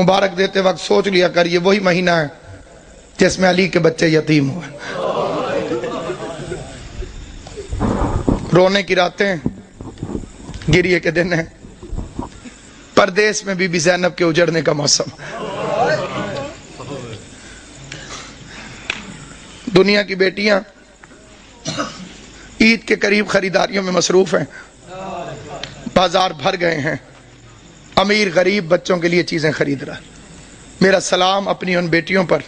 مبارک دیتے وقت سوچ لیا کر یہ وہی مہینہ ہے جس میں علی کے بچے یتیم ہوئے. رونے کی راتیں، گریے کے دن ہیں. پردیس میں بی بی زینب کے اجڑنے کا موسم. دنیا کی بیٹیاں عید کے قریب خریداریوں میں مصروف ہیں، بازار بھر گئے ہیں، امیر غریب بچوں کے لیے چیزیں خرید رہا. میرا سلام اپنی ان بیٹیوں پر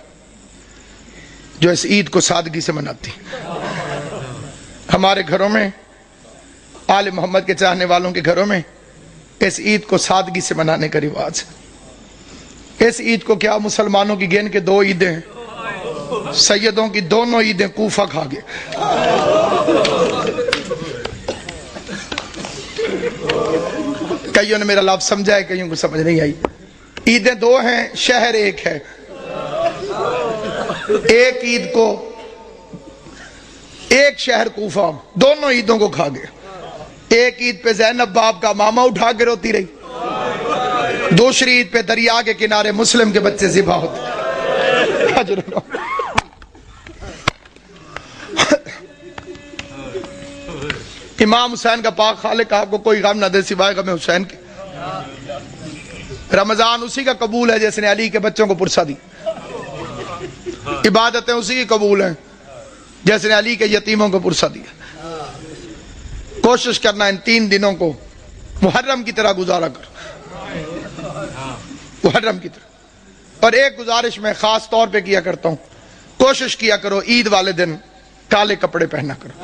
جو اس عید کو سادگی سے مناتی. ہمارے گھروں میں، آل محمد کے چاہنے والوں کے گھروں میں اس عید کو سادگی سے منانے کا رواج ہے. اس عید کو کیا مسلمانوں کی گن کے 2 عیدیں ہیں. سیدوں کی دونوں عیدیں کوفہ کھا گئے. کئیوں نے میرا لفظ سمجھا ہے، کئیوں کو سمجھ نہیں آئی. عیدیں 2 ہیں، شہر ایک ہے. ایک عید کو ایک شہر کوفہ دونوں عیدوں کو کھا گئے. ایک عید پہ زینب باپ کا ماما اٹھا کے روتی رہی، دوسری عید پہ دریا کے کنارے مسلم کے بچے ذبح ہوتے. امام حسین کا پاک خالق آپ کو کوئی غم نہ دے سوائے غم حسین کے. رمضان اسی کا قبول ہے جس نے علی کے بچوں کو پرسا دی. عبادتیں اسی کی قبول ہیں جس نے علی کے یتیموں کو پرسا دیا. کوشش کرنا ان 3 دنوں کو محرم کی طرح گزارا کر، محرم کی طرح. اور ایک گزارش میں خاص طور پہ کیا کرتا ہوں، کوشش کیا کرو عید والے دن کالے کپڑے پہنا کرو.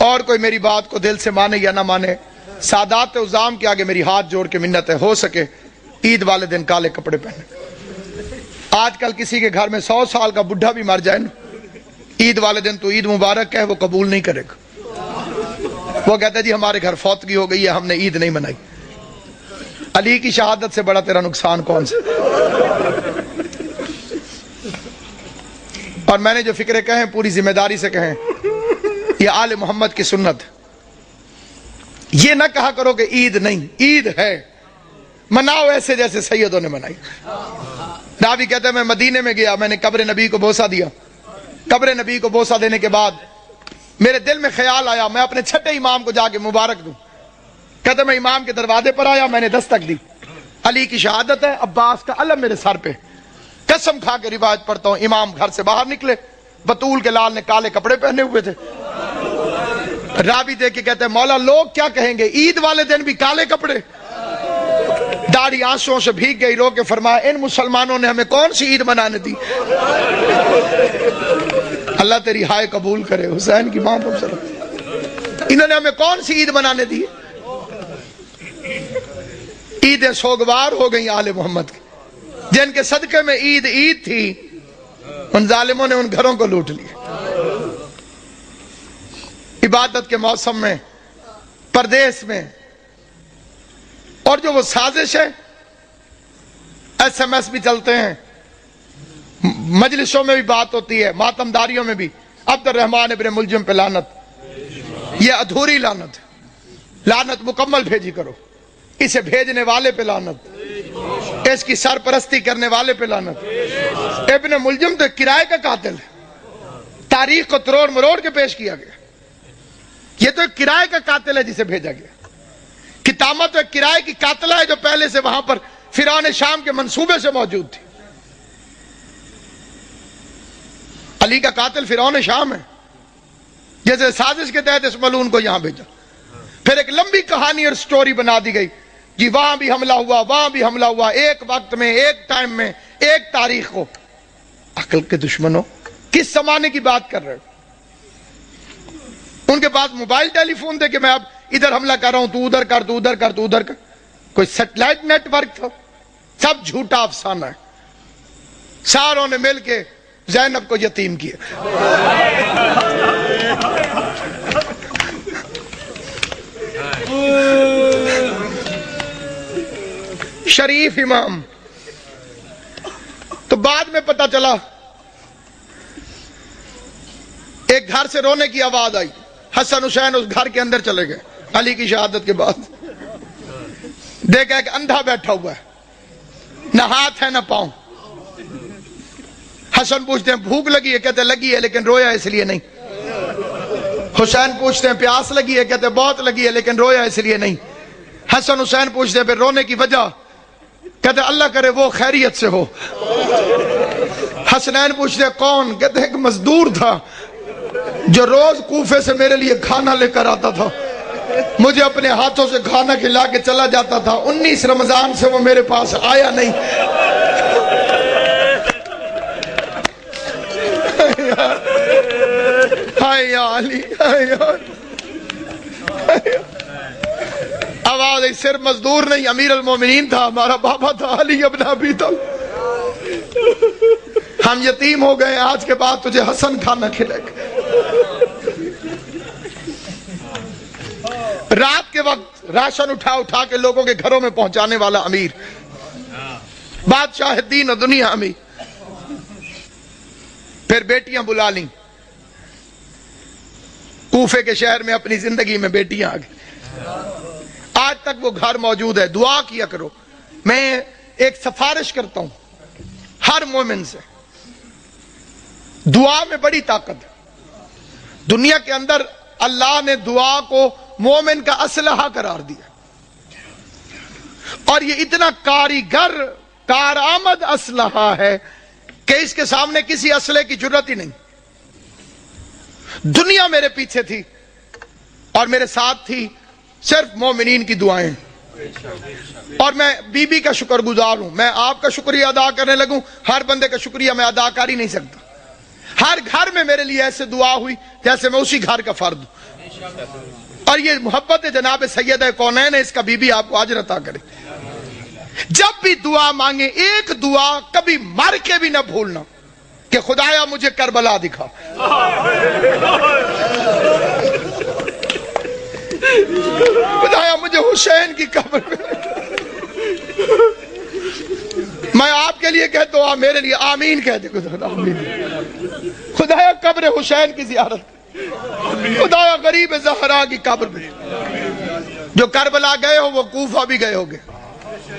اور کوئی میری بات کو دل سے مانے یا نہ مانے، سادات عظام کے آگے میری ہاتھ جوڑ کے منت ہے، ہو سکے عید والے دن کالے کپڑے پہنے. آج کل کسی کے گھر میں 100 سال کا بڈھا بھی مر جائے نا، عید والے دن تو عید مبارک ہے وہ قبول نہیں کرے گا. وہ کہتا ہے جی ہمارے گھر فوتگی ہو گئی ہے، ہم نے عید نہیں منائی. علی کی شہادت سے بڑا تیرا نقصان کون سا؟ اور میں نے جو فکرے کہیں پوری ذمہ داری سے کہیں، یہ آل محمد کی سنت. یہ نہ کہا کرو کہ عید نہیں، عید ہے، مناؤ ایسے جیسے سیدوں نے منائی. راوی کہتے ہیں میں مدینے میں گیا، میں نے قبر نبی کو بوسہ دیا. قبر نبی کو بوسہ دینے کے بعد میرے دل میں خیال آیا میں اپنے چھٹے امام کو جا کے مبارک دوں. کہتے میں امام کے دروازے پر آیا، میں نے دستک دی. علی کی شہادت ہے، عباس کا علم میرے سر پہ. قسم کھا کے روایت پڑھتا ہوں، امام گھر سے باہر نکلے، بطول کے لال نے کالے کپڑے پہنے ہوئے تھے. راوی دیکھ کے کہتے ہیں مولا لوگ کیا کہیں گے، عید والے دن بھی کالے کپڑے. داڑھی آنسوؤں سے بھیگ گئی، رو کے فرمایا ان مسلمانوں نے ہمیں کون سی عید منانے دی. اللہ تیری ہائے قبول کرے حسین کی ماں پر صلی. انہوں نے ہمیں کون سی عید منانے دی. عیدیں سوگوار ہو گئیں آل محمد کی، جن کے صدقے میں عید عید تھی ان ظالموں نے ان گھروں کو لوٹ لیا. عبادت کے موسم میں، پردیس میں، اور جو وہ سازش ہے، SMS بھی چلتے ہیں، مجلسوں میں بھی بات ہوتی ہے، ماتمداریوں میں بھی. عبد الرحمن ابن ملجم پہ لعنت، یہ ادھوری لعنت ہے. لعنت مکمل بھیجی کرو. اسے بھیجنے والے پہ لعنت، اس کی سرپرستی کرنے والے پہ لعنت. ابن ملجم تو کرائے کا قاتل ہے، تاریخ کو تروڑ مروڑ کے پیش کیا گیا. یہ تو ایک کرائے کا قاتل ہے جسے بھیجا گیا. کتامہ تو ایک کرائے کی قاتلہ ہے جو پہلے سے وہاں پر فرعون شام کے منصوبے سے موجود تھی. علی کا قاتل فرعون شام ہے، جیسے سازش کے تحت اس ملعون کو یہاں بھیجا. پھر ایک لمبی کہانی اور سٹوری بنا دی گئی جی وہاں بھی حملہ ہوا، وہاں بھی حملہ ہوا، ایک وقت میں، ایک ٹائم میں، ایک تاریخ کو. عقل کے دشمنوں، کس زمانے کی بات کر رہے ہو؟ ان کے پاس موبائل ٹیلی فون تھے کہ میں اب ادھر حملہ کر رہا ہوں، تو ادھر کر، تو ادھر کر، تو ادھر کر. کوئی سیٹلائٹ نیٹ ورک تھا؟ سب جھوٹا افسانہ ہے. ساروں نے مل کے زینب کو یتیم کیا. شریف امام. تو بعد میں پتہ چلا ایک گھر سے رونے کی آواز آئی، حسن حسین اس گھر کے اندر چلے گئے علی کی شہادت کے بعد. دیکھا ایک اندھا بیٹھا ہوا ہے، نہ ہاتھ ہے نہ پاؤں۔ حسن پوچھتے ہیں بھوک لگی ہے؟ کہتے لگی ہے لیکن رویا اس لیے نہیں۔ حسین پوچھتے ہیں پیاس لگی ہے؟ کہتے بہت لگی ہے لیکن رویا اس لیے نہیں۔ حسن حسین پوچھتے ہیں پھر رونے کی وجہ؟ کہتے اللہ کرے وہ خیریت سے ہو۔ حسنین پوچھتے ہیں کون؟ کہتے ایک مزدور تھا جو روز کوفے سے میرے لیے کھانا لے کر آتا تھا، مجھے اپنے ہاتھوں سے کھانا کھلا کے چلا جاتا تھا، 19 رمضان سے وہ میرے پاس آیا نہیں۔ ہائے یا علی، ہائے یا آواز صرف مزدور نہیں، امیر المومنین تھا، ہمارا بابا تھا علی ابن ابی طالب۔ ہم یتیم ہو گئے، آج کے بعد تجھے حسن کھانا کھلے گا۔ رات کے وقت راشن اٹھا اٹھا کے لوگوں کے گھروں میں پہنچانے والا امیر، بادشاہ دین و دنیا امیر۔ پھر بیٹیاں بلا لیں، کوفے کے شہر میں اپنی زندگی میں بیٹیاں آ گئی، آج تک وہ گھر موجود ہے۔ دعا کیا کرو۔ میں ایک سفارش کرتا ہوں ہر مومن سے، دعا میں بڑی طاقت ہے۔ دنیا کے اندر اللہ نے دعا کو مومن کا اسلحہ قرار دیا، اور یہ اتنا کاریگر کارآمد اسلحہ ہے کہ اس کے سامنے کسی اسلحے کی ضرورت ہی نہیں۔ دنیا میرے پیچھے تھی اور میرے ساتھ تھی صرف مومنین کی دعائیں، اور میں بی بی کا شکر گزار ہوں۔ میں آپ کا شکریہ ادا کرنے لگوں، ہر بندے کا شکریہ میں ادا کر ہی نہیں سکتا۔ ہر گھر میں میرے لیے ایسے دعا ہوئی جیسے میں اسی گھر کا فرد ہوں، اور یہ محبت جناب سیدہ کونین ہے، اس کا بی بی آپ کو اجر عطا کرے۔ جب بھی دعا مانگے ایک دعا کبھی مر کے بھی نہ بھولنا کہ خدایا مجھے کربلا دکھا، خدایا مجھے حسین کی قبر میں۔ میں آپ کے لیے کہتا ہوں، آپ میرے لیے آمین کہہ دے۔ خدایا قبر حسین کی زیارت، خدایا غریب زہرا کی قبر میں۔ جو کربلا گئے ہو وہ کوفہ بھی گئے ہوگے،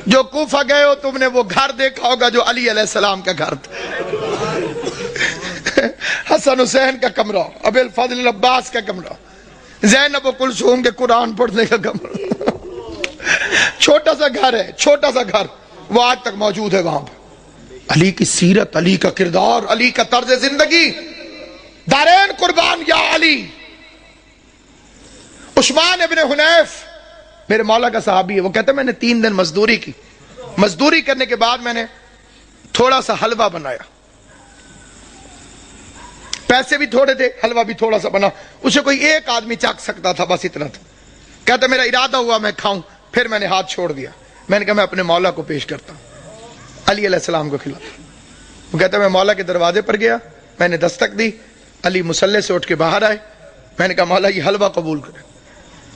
جو کوفہ گئے ہو تم نے وہ گھر دیکھا ہوگا جو علی علیہ السلام کا گھر تھا، حسن حسین کا کمرہ، ابی الفضل عباس کا کمرہ، زینب و کلثوم کے قرآن پڑھنے کا کمرہ۔ چھوٹا سا گھر ہے، چھوٹا سا گھر، وہ آج تک موجود ہے وہاں پر۔ علی کی سیرت، علی کا کردار، علی کا طرز زندگی، دارین قربان یا علی۔ عثمان ابن حنیف میرے مولا کا صحابی ہے، وہ کہتا ہے میں نے 3 دن مزدوری کی، مزدوری کرنے کے بعد میں نے تھوڑا سا حلوہ بنایا، پیسے بھی تھوڑے تھے، حلوہ بھی تھوڑا سا بنا، اسے کوئی ایک آدمی چکھ سکتا تھا، بس اتنا تھا۔ کہتا میرا ارادہ ہوا میں کھاؤں، پھر میں نے ہاتھ چھوڑ دیا، میں نے کہا میں اپنے مولا کو پیش کرتا ہوں، علی علیہ السلام کو کھلاتا۔ وہ کہتا میں مولا کے دروازے پر گیا، میں نے دستک دی، علی مصلی سے اٹھ کے باہر آئے، میں نے کہا مولا یہ حلوہ قبول کرے۔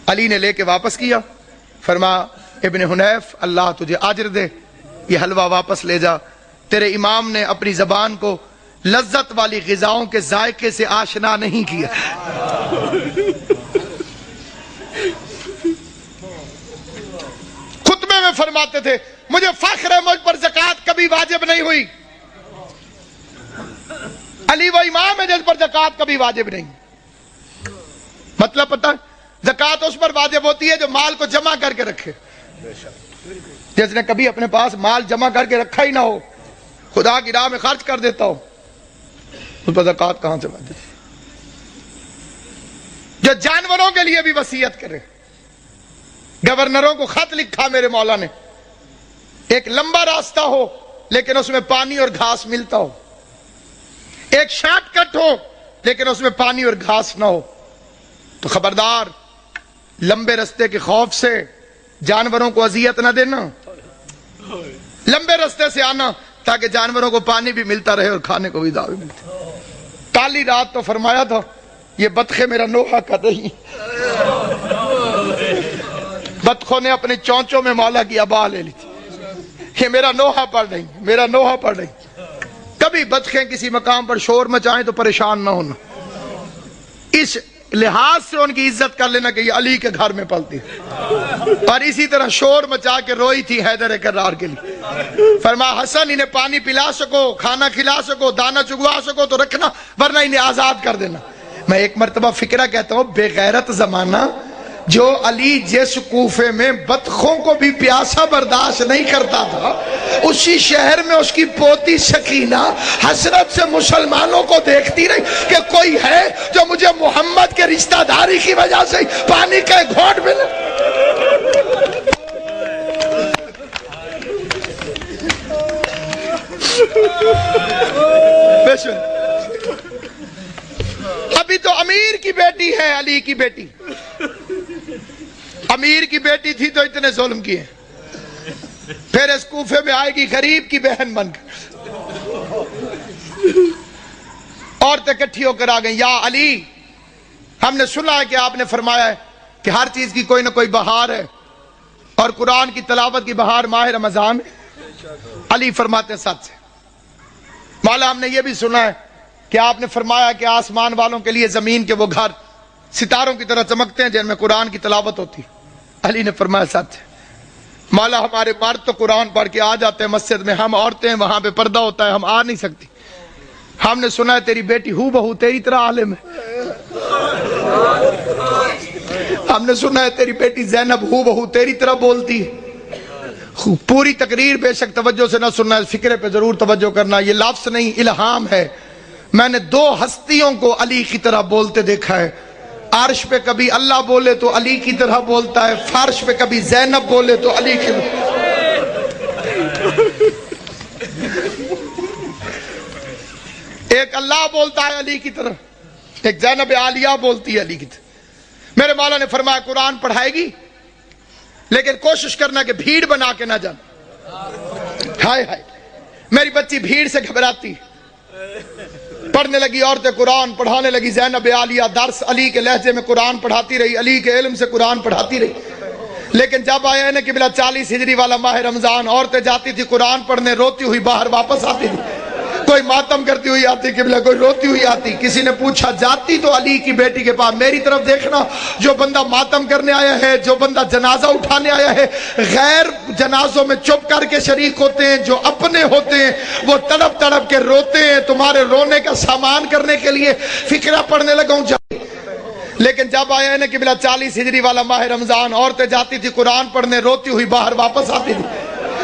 علی نے لے کے واپس کیا، فرمایا ابن حنیف اللہ تجھے اجر دے، یہ حلوہ واپس لے جا، تیرے امام نے اپنی زبان کو لذت والی غذاؤں کے ذائقے سے آشنا نہیں کیا۔ خطبے میں فرماتے تھے مجھے فخر ہے مجھ پر زکوٰۃ کبھی واجب نہیں ہوئی، علی وہ امام ہے جس پر زکوٰۃ کبھی واجب نہیں۔ مطلب پتہ زکوٰۃ اس پر واجب ہوتی ہے جو مال کو جمع کر کے رکھے، جس نے کبھی اپنے پاس مال جمع کر کے رکھا ہی نہ ہو، خدا کی راہ میں خرچ کر دیتا ہو، اس پر زکوٰۃ کہاں سے واجب؟ جو جانوروں کے لیے بھی وصیت کرے، گورنروں کو خط لکھا میرے مولا نے، ایک لمبا راستہ ہو لیکن اس میں پانی اور گھاس ملتا ہو، ایک شارٹ کٹ ہو لیکن اس میں پانی اور گھاس نہ ہو، تو خبردار لمبے رستے کے خوف سے جانوروں کو اذیت نہ دینا، لمبے رستے سے آنا تاکہ جانوروں کو پانی بھی ملتا رہے اور کھانے کو بھی دعوی ملتی۔ کالی رات تو فرمایا تھا یہ بطخیں میرا نوحہ کر رہی، بطخوں نے اپنے چونچوں میں مولا کی ابا لے لی تھی، یہ میرا نوحہ پڑھ رہی، میرا نوحہ پڑھ رہی۔ کبھی بطخیں کسی مقام پر شور مچائیں تو پریشان نہ ہونا، اس لحاظ سے ان کی عزت کر لینا کہ یہ علی کے گھر میں پلتی ہے۔ اور اسی طرح شور مچا کے روئی تھی حیدر کرار کے لیے، فرمایا حسن انہیں پانی پلا سکو، کھانا کھلا سکو، دانا چگوا سکو تو رکھنا، ورنہ انہیں آزاد کر دینا۔ میں ایک مرتبہ فکرہ کہتا ہوں، بے غیرت زمانہ جو علی جس کوفے میں بطخوں کو بھی پیاسا برداشت نہیں کرتا تھا، اسی شہر میں اس کی پوتی سکینہ حسرت سے مسلمانوں کو دیکھتی رہی کہ کوئی ہے جو مجھے محمد کے رشتہ داری کی وجہ سے پانی کا ایک گھونٹ ملے۔ ابھی تو امیر کی بیٹی ہے علی کی بیٹی، امیر کی بیٹی تھی تو اتنے ظلم کیے، پھر اس کوفے میں آئے گی غریب کی بہن بن کر، عورتیں اکٹھی ہو کر آ گئیں، یا علی ہم نے سنا ہے کہ آپ نے فرمایا ہے کہ ہر چیز کی کوئی نہ کوئی بہار ہے، اور قرآن کی تلاوت کی بہار ماہ رمضان ہے۔ علی فرماتے سچ ہے مولا، ہم نے یہ بھی سنا ہے کہ آپ نے فرمایا کہ آسمان والوں کے لیے زمین کے وہ گھر ستاروں کی طرح چمکتے ہیں جن میں قرآن کی تلاوت ہوتی۔ علی نے فرمایا سچ ہے مولا، ہمارے مرد تو قرآن پڑھ کے آ جاتے ہیں مسجد میں، ہم عورتیں ہیں وہاں پہ پردہ ہوتا ہے، ہم آ نہیں سکتی۔ ہم نے سنا ہے تیری بیٹی ہو بہو تیری طرح عالم ہے، ہم نے سنا ہے تیری بیٹی زینب ہو بہو تیری طرح بولتی ہے۔ پوری تقریر بے شک توجہ سے نہ سننا، اس فکرے پہ ضرور توجہ کرنا، یہ لفظ نہیں الہام ہے۔ میں نے دو ہستیوں کو علی کی طرح بولتے دیکھا ہے، عرش پہ کبھی اللہ بولے تو علی کی طرح بولتا ہے، فرش پہ کبھی زینب بولے تو علی کی طرح۔ ایک اللہ بولتا ہے علی کی طرح، ایک زینب عالیہ بولتی ہے علی کی طرح۔ میرے مولا نے فرمایا قرآن پڑھائے گی لیکن کوشش کرنا کہ بھیڑ بنا کے نہ جانا۔ ہائے ہائے، میری بچی بھیڑ سے گھبراتی، پڑھنے لگی عورتیں قرآن پڑھانے لگی، زینب عالیہ درس علی کے لہجے میں قرآن پڑھاتی رہی، علی کے علم سے قرآن پڑھاتی رہی۔ لیکن جب آیا ہے قبلہ 40 ہجری والا ماہ رمضان، عورتیں جاتی تھی قرآن پڑھنے، روتی ہوئی باہر واپس آتی تھی، کوئی ماتم کرتی ہوئی آتی قبلہ، کوئی روتی ہوئی آتی۔ کسی نے پوچھا جاتی تو علی کی بیٹی کے پاس، میری طرف دیکھنا، جو بندہ ماتم کرنے آیا ہے، جو بندہ جنازہ اٹھانے آیا ہے، غیر جنازوں میں چپ کر کے شریک ہوتے ہیں، جو اپنے ہوتے ہیں وہ تڑپ تڑپ کے روتے ہیں، تمہارے رونے کا سامان کرنے کے لیے فکرہ پڑھنے لگا ہوں۔ لیکن جب آیا ہے قبلہ 40 ہجری والا ماہ رمضان، عورتیں جاتی تھی قرآن پڑھنے، روتی ہوئی باہر واپس آتی تھی،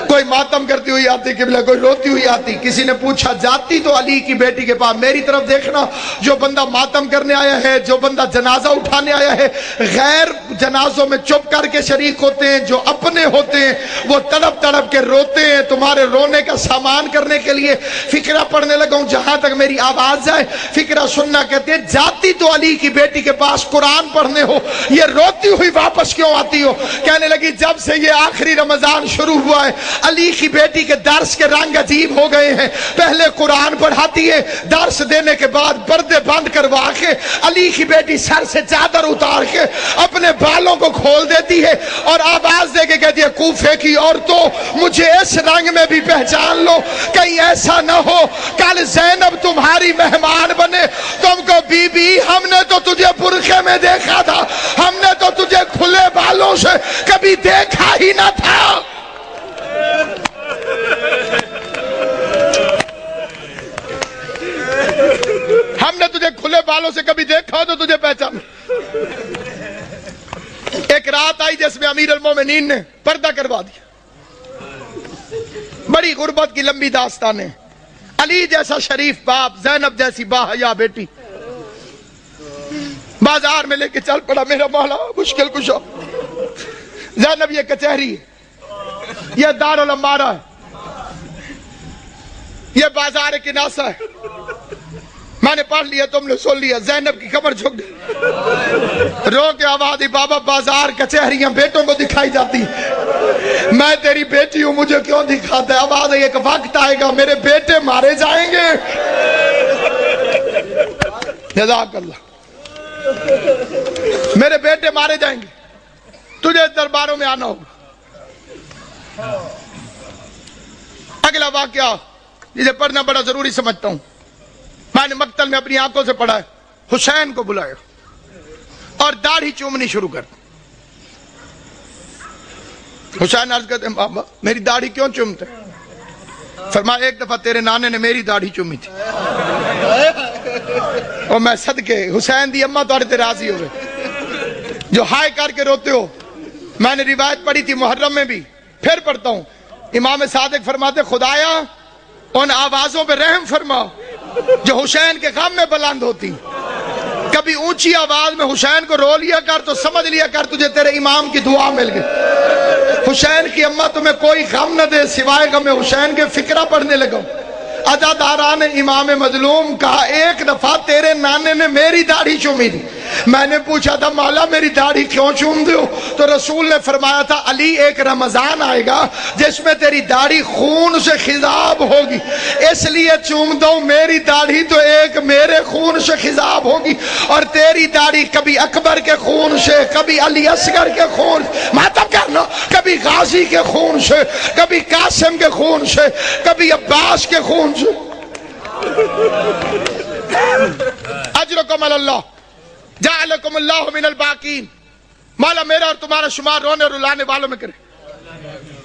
کوئی ماتم کرتی ہوئی آتی قبلہ، کوئی روتی ہوئی آتی۔ کسی نے پوچھا جاتی تو علی کی بیٹی کے پاس، میری طرف دیکھنا، جو بندہ ماتم کرنے آیا ہے، جو بندہ جنازہ اٹھانے آیا ہے، غیر جنازوں میں چپ کر کے شریک ہوتے ہیں، جو اپنے ہوتے ہیں وہ تڑپ تڑپ کے روتے ہیں، تمہارے رونے کا سامان کرنے کے لیے فکرہ پڑھنے لگا ہوں۔ جہاں تک میری آواز جائے فکرہ سننا۔ کہتے ہیں جاتی تو علی کی بیٹی کے پاس قرآن پڑھنے ہو، یہ روتی ہوئی واپس کیوں آتی ہو؟ کہنے لگی جب سے یہ آخری رمضان شروع ہوا ہے، علی کی بیٹی کے درس کے رنگ عجیب ہو گئے ہیں۔ پہلے قرآن پڑھاتی ہے، درس دینے کے بعد پردے بند کروا کے علی کی بیٹی سر سے چادر اتار کے اپنے بالوں کو کھول دیتی ہے اور آواز دے کے کہتی ہے کوفے کی عورتوں مجھے اس رنگ میں بھی پہچان لو، کہیں ایسا نہ ہو کل زینب تمہاری مہمان بنے، تم کو بی بی ہم نے تو تجھے برقعے میں دیکھا تھا، ہم نے تو تجھے کھلے بالوں سے کبھی دیکھا ہی نہ تھا۔ ہم نے تجھے کھلے بالوں سے کبھی دیکھا ہو تو تجھے پہچان۔ ایک رات آئی جس میں امیر المومنین نے پردہ کروا دیا، بڑی غربت کی لمبی داستان ہے۔ علی جیسا شریف باپ، زینب جیسی باحیا بیٹی بازار میں لے کے چل پڑا، میرا مولا مشکل کشا۔ زینب یہ کچہری ہے، یہ دارالامارہ ہے، یہ بازار کناسہ ہے، میں نے پڑھ لیا تم نے سن لیا۔ زینب کی کمر جھک گئی، رو کے آواز دی بابا بازار کچہریاں بیٹوں کو دکھائی جاتی، میں تیری بیٹی ہوں مجھے کیوں دکھاتا ہے؟ آواز ہے ایک وقت آئے گا میرے بیٹے مارے جائیں گے۔ جزاک اللہ، میرے بیٹے مارے جائیں گے، تجھے درباروں میں آنا ہوگا۔ اگلا واقعہ جسے پڑھنا بڑا ضروری سمجھتا ہوں، میں نے مقتل میں اپنی آنکھوں سے پڑھا ہے۔ حسین کو بلایا، اور داڑھی چومنی شروع کر دی۔ حسین عرض کرتے ہیں بابا میری داڑھی کیوں چومتے؟ فرمایا ایک دفعہ تیرے نانے نے میری داڑھی چومی تھی اور میں صدقے حسین دی اماں تھوڑے تے راضی ہوئے جو ہائے کر کے روتے ہو۔ میں نے روایت پڑھی تھی محرم میں بھی، پھر پڑھتا ہوں، امام صادق فرماتے خدایا ان آوازوں پہ رحم فرما جو حسین کے غم میں بلند ہوتی، کبھی اونچی آواز میں حسین کو رو لیا کر تو سمجھ لیا کر تجھے تیرے امام کی دعا مل گئی۔ حسین کی اماں تمہیں کوئی غم نہ دے سوائے غم حسین کے فکرہ پڑھنے لگا۔ عزاداران امام مظلوم کہا ایک دفعہ تیرے نانے نے میری داڑھی چومی تھی۔ میں نے پوچھا تھا مولا میری داڑھی کیوں چوم دے ہو؟ تو رسول نے فرمایا تھا علی ایک رمضان آئے گا جس میں تیری داڑھی خون سے خضاب ہوگی، اس لیے چوم دو میری داڑھی تو ایک میرے خون سے خضاب ہوگی اور تیری داڑھی کبھی اکبر کے خون سے، کبھی علی اصغر کے خون، ماتم کرنا، کبھی غازی کے خون سے، کبھی قاسم کے خون سے، کبھی عباس کے خون سے۔ اجرکم اللہ جعلکم اللہ من الباقین، مولا میرا اور تمہارا شمار رونے اور رلانے والوں میں کرے۔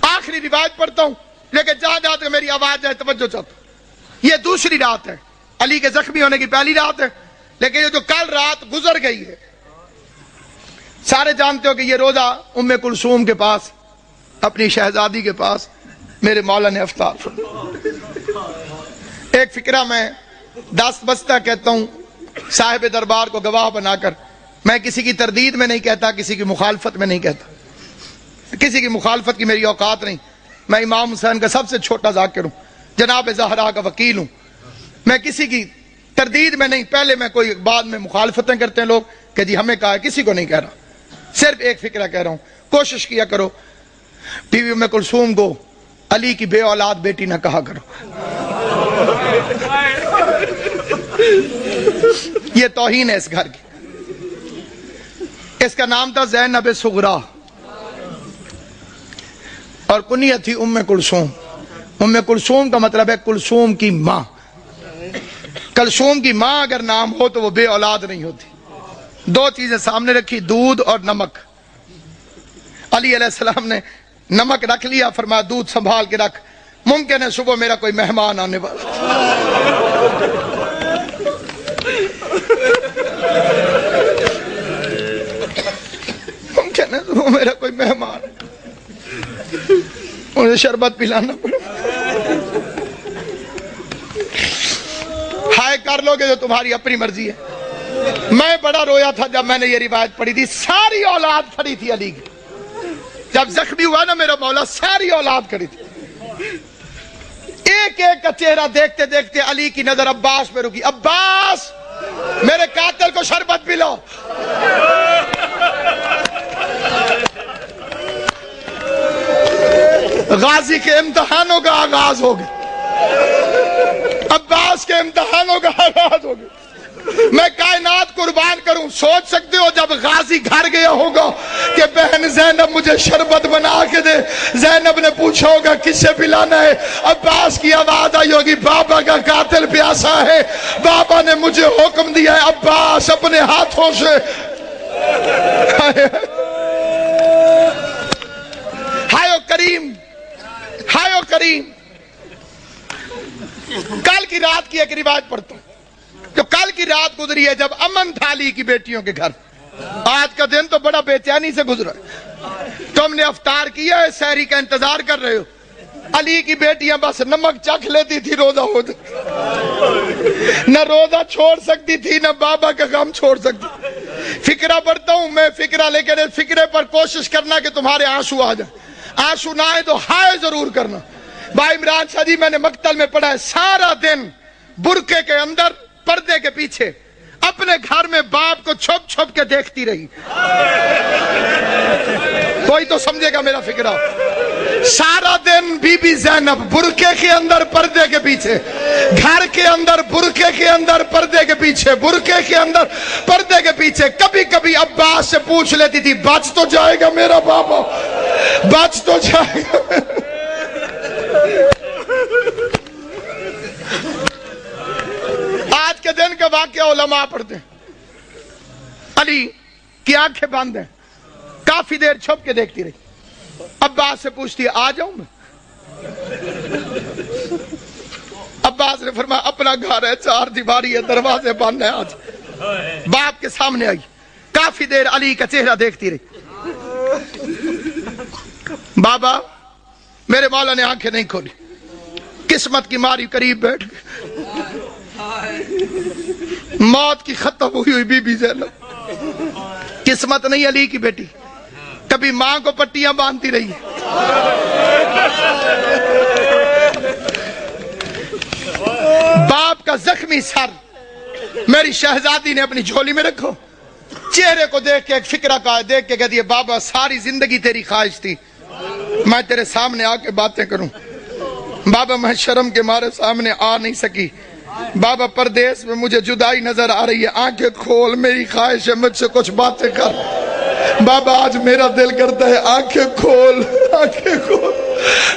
آخری روایت پڑھتا ہوں لیکن جہاں جہاں تک میری آواز جائے توجہ چاہتا ہوں۔ یہ دوسری رات ہے، علی کے زخمی ہونے کی پہلی رات ہے، لیکن یہ جو کل رات گزر گئی ہے، سارے جانتے ہو کہ یہ روزہ ام کلثوم کے پاس، اپنی شہزادی کے پاس میرے مولا نے افطار فرمایا۔ ایک فکرہ میں دست بستہ کہتا ہوں صاحب دربار کو گواہ بنا کر، میں کسی کی تردید میں نہیں کہتا، کسی کی مخالفت میں نہیں کہتا، کسی کی مخالفت کی میری اوقات نہیں، میں امام حسین کا سب سے چھوٹا ذاکر ہوں، جناب زہرا کا وکیل ہوں، میں کسی کی تردید میں نہیں، پہلے میں کوئی بعد میں مخالفتیں کرتے ہیں لوگ کہ جی ہمیں کہا ہے، کسی کو نہیں کہہ رہا، صرف ایک فکرہ کہہ رہا ہوں، کوشش کیا کرو بی بی ام کلثوم کو علی کی بے اولاد بیٹی نہ کہا کرو، یہ توہین ہے اس گھر کی۔ اس کا نام تھا زینب صغرا اور کنیت تھی ام کلثوم۔ ام کلثوم کا مطلب ہے کلثوم کی ماں۔ کلثوم کی ماں اگر نام ہو تو وہ بے اولاد نہیں ہوتی۔ دو چیزیں سامنے رکھی، دودھ اور نمک۔ علی علیہ السلام نے نمک رکھ لیا، فرمایا دودھ سنبھال کے رکھ، ممکن ہے صبح میرا کوئی مہمان آنے والا، ممکن ہے صبح میرا کوئی مہمان، انہیں شربت پلانا پڑے، ہائے کر لو گے جو تمہاری اپنی مرضی ہے۔ میں بڑا رویا تھا جب میں نے یہ روایت پڑھی تھی، ساری اولاد کھڑی تھی علی کی، جب زخمی ہوا نا میرا مولا ساری اولاد کھڑی تھی، ایک ایک کا چہرہ دیکھتے دیکھتے علی کی نظر عباس پہ رکی، عباس میرے قاتل کو شربت پلاؤ۔ غازی کے امتحانوں کا آغاز ہو گیا، عباس کے امتحانوں کا آغاز ہو گیا۔ میں کائنات قربان کروں، سوچ سکتے ہو جب غازی گھر گیا ہوگا کہ بہن زینب مجھے شربت بنا کے دے، زینب نے پوچھا ہوگا کس سے پلانا ہے، عباس کی آواز آئی ہوگی بابا کا قاتل پیاسا ہے، بابا نے مجھے حکم دیا ہے عباس اپنے ہاتھوں سے۔ ہائے کریم، ہائے کریم۔ کل کی رات کی ایک روایت پڑھتا ہوں، جو کل کی رات گزری ہے جب امن تھا علی کی بیٹیوں کے گھر۔ آج کا دن تو بڑا بے چینی سے گزرا ہے، تم نے افطار کیا ہے، سحری کا انتظار کر رہے ہو، علی کی بیٹیاں بس نمک چکھ لیتی تھی روزہ ہو جائے، نہ روزہ چھوڑ سکتی تھی نہ بابا کا غم چھوڑ سکتی۔ فکرہ پڑھتا ہوں میں فکرہ، لیکن اس فکرے پر کوشش کرنا کہ تمہارے آنسو آ جائیں، آنسو نہ آئے تو ہائے ضرور کرنا۔ بھائی عمران شاہ جی میں نے مقتل میں پڑھا ہے، سارا دن برقعے کے اندر پردے کے پیچھے اپنے گھر میں باپ کو چھپ چھپ کے دیکھتی رہی۔ کوئی تو سمجھے گا میرا فکرہ۔ سارا دن بی بی زینب برقعے کے اندر پردے کے پیچھے، گھر کے اندر برقعے کے اندر پردے کے پیچھے، برقعے کے اندر پردے کے پیچھے، کبھی کبھی عباس سے پوچھ لیتی تھی بچ تو جائے گا میرا بابا، بچ تو جائے گا۔ آج کے دن کا واقعہ علماء پڑھتے ہیں، علی کی آنکھیں بند ہیں. کافی دیر چھپ کے دیکھتی رہی. عباس سے پوچھتی ہے آ جاؤں میں؟ عباس نے فرمایا اپنا گھر ہے، 4 دیواری ہے، دروازے بند ہیں. آج باپ کے سامنے آئی. کافی دیر علی کا چہرہ دیکھتی رہی. بابا میرے مولا نے آنکھیں نہیں کھولی. قسمت کی ماری قریب بیٹھ گئے. موت کی ختم ہوئی بی بی زینب. قسمت نہیں علی کی بیٹی، کبھی ماں کو پٹیاں باندھتی رہی. باپ کا زخمی سر میری شہزادی نے اپنی جھولی میں رکھو. چہرے کو دیکھ کے ایک فکرہ کا دیکھ کے کہتی ہے بابا ساری زندگی تیری خواہش تھی میں تیرے سامنے آ کے باتیں کروں. بابا میں شرم کے مارے سامنے آ نہیں سکی. بابا پردیس میں مجھے جدائی نظر آ رہی ہے، آنکھیں کھول، میری خواہش ہے مجھ سے کچھ باتیں کر. بابا آج میرا دل کرتا ہے آنکھیں کھول، آنکھیں کھول.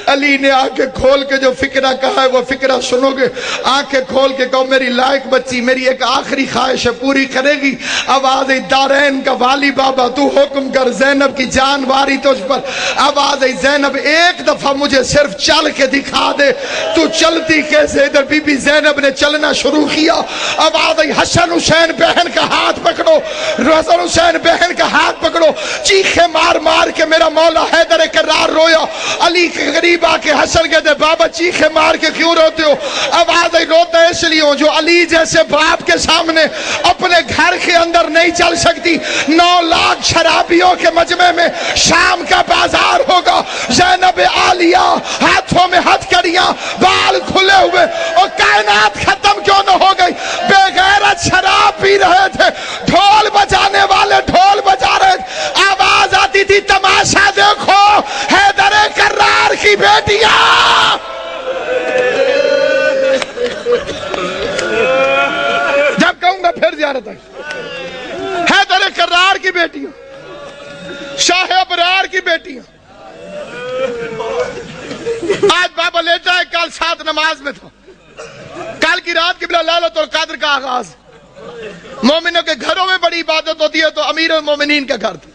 علی نے آنکھیں کھول کے جو فکرہ کہا ہے وہ فکرہ سنو گے. آنکھیں کھول کے کہو میری لائق بچی میری ایک آخری خواہش ہے پوری کرے گی. آواز دارین کا والی بابا تو حکم کر، زینب کی جان واری تجھ پر. آواز زینب ایک دفعہ مجھے صرف چل کے دکھا دے. تو چلتی کیسے؟ ادھر بی بی زینب نے چلنا شروع کیا. آواز حسن حسین بہن کا ہاتھ پکڑو، حسن حسین بہن کا ہاتھ پکڑو. چیخے مار مار کے میرا مولا حیدر کرار رویا. علی کے قریب آ کے حسن کہتے بابا چیخے مار کے کیوں روتے ہو؟ آواز روتا اس لیے ہوں جو علی جیسے باپ کے سامنے اپنے گھر کے اندر نہیں چل سکتی. 9 لاکھ شرابیوں کے مجمع میں شام کا بازار ہوگا. زینب عالیہ ہاتھوں میں ہتھ کڑیاں، بال کھلے ہوئے، اور کائنات ختم کیوں نہ ہو گئی؟ بے غیرت شراب پی رہے تھے، ڈھول بجانے والے ڈھول بجا رہے تھے. آواز آتی تھی تماشا دیکھو حیدر کرار کی بیٹیاں. جب کہوں گا پھر زیارت ہے. حیدر کرار کی بیٹیاں، شاہ ابرار کی بیٹیاں. آج بابا لیتا ہے، کل 7 نماز میں تھا. کل کی رات قبلہ لیلۃ القدر کا آغاز. مومنوں کے گھروں میں بڑی عبادت ہوتی ہے تو امیر المومنین کا گھر تھا.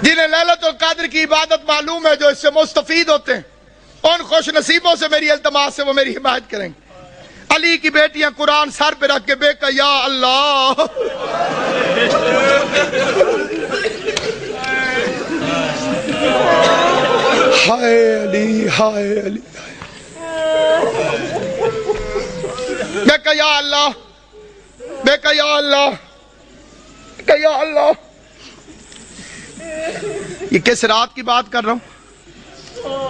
جنہیں لیلۃ القدر کی عبادت معلوم ہے، جو اس سے مستفید ہوتے ہیں، ان خوش نصیبوں سے میری التماس سے وہ میری حمایت کریں گے. علی کی بیٹیاں قرآن سر پہ رکھ کے بے کہ یا اللہ ہائے علی ہائے علی بے کہ یا اللہ بے کہ یا اللہ کہ یا اللہ. یہ کس رات کی بات کر رہا ہوں؟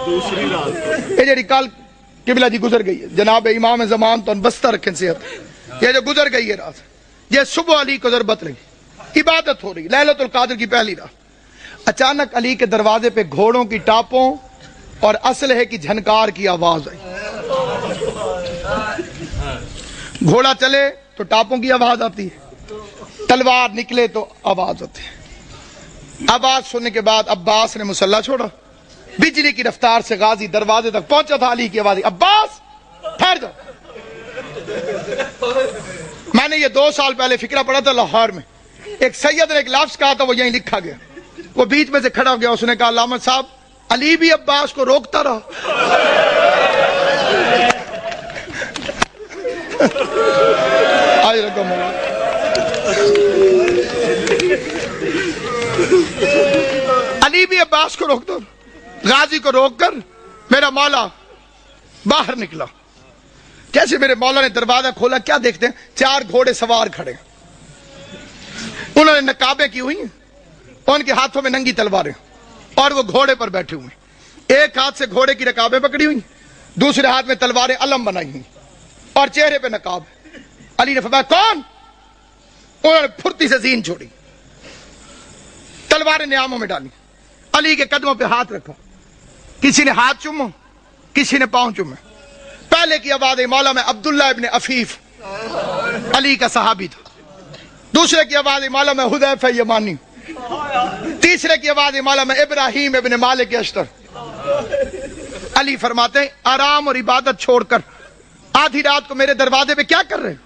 دوسری رات. یہ جو کل قبلہ جی گزر گئی ہے، جناب امام زمان تو بستہ رکھیں صحت. یہ جو گزر گئی ہے رات، یہ صبح علی کو ضربت لگی، عبادت ہو رہی لیلۃ القدر کی پہلی رات. اچانک علی کے دروازے پہ گھوڑوں کی ٹاپوں اور اسلحے کی جھنکار کی آواز آئی. گھوڑا چلے تو ٹاپوں کی آواز آتی ہے، تلوار نکلے تو آواز آتی ہے. آواز سننے کے بعد عباس نے مسلح چھوڑا. بجلی کی رفتار سے غازی دروازے تک پہنچا تھا. علی کی آواز عباس ٹھہر جاؤ. میں نے یہ 2 سال پہلے فکرہ پڑھا تھا لاہور میں. ایک سید نے ایک لفظ کہا تھا، وہ یہیں لکھا گیا. وہ بیچ میں سے کھڑا ہو گیا، اس نے کہا علامہ صاحب علی بھی عباس کو روکتا رہا. آج رقم علی بھی عباس کو روک دو. غازی کو روک کر میرا مولا باہر نکلا. کیسے میرے مولا نے دروازہ کھولا، کیا دیکھتے ہیں؟ 4 گھوڑے سوار کھڑے ہیں. انہوں نے نقابیں کی ہوئی ہیں، ان کے ہاتھوں میں ننگی تلواریں، اور وہ گھوڑے پر بیٹھے ہوئے. ایک ہاتھ سے گھوڑے کی رکابیں پکڑی ہوئی، دوسرے ہاتھ میں تلواریں علم بنائی ہوئی، اور چہرے پہ نقاب. علی نے فرمایا کون؟ انہوں نے پھرتی سے زین چھوڑی، تلواریں نیاموں میں ڈالی، علی کے قدموں پہ ہاتھ رکھا. کسی نے ہاتھ چومو، کسی نے پاؤں چومے. پہلے کی آواز مولا میں عبداللہ ابن عفیف علی کا صحابی تھا. دوسرے کی آواز مولا میں حذیفہ یمانی. تیسرے کی آواز مولا میں ابراہیم ابن مالک اشتر. علی فرماتے ہیں آرام اور عبادت چھوڑ کر آدھی رات کو میرے دروازے پہ کیا کر رہے ہیں؟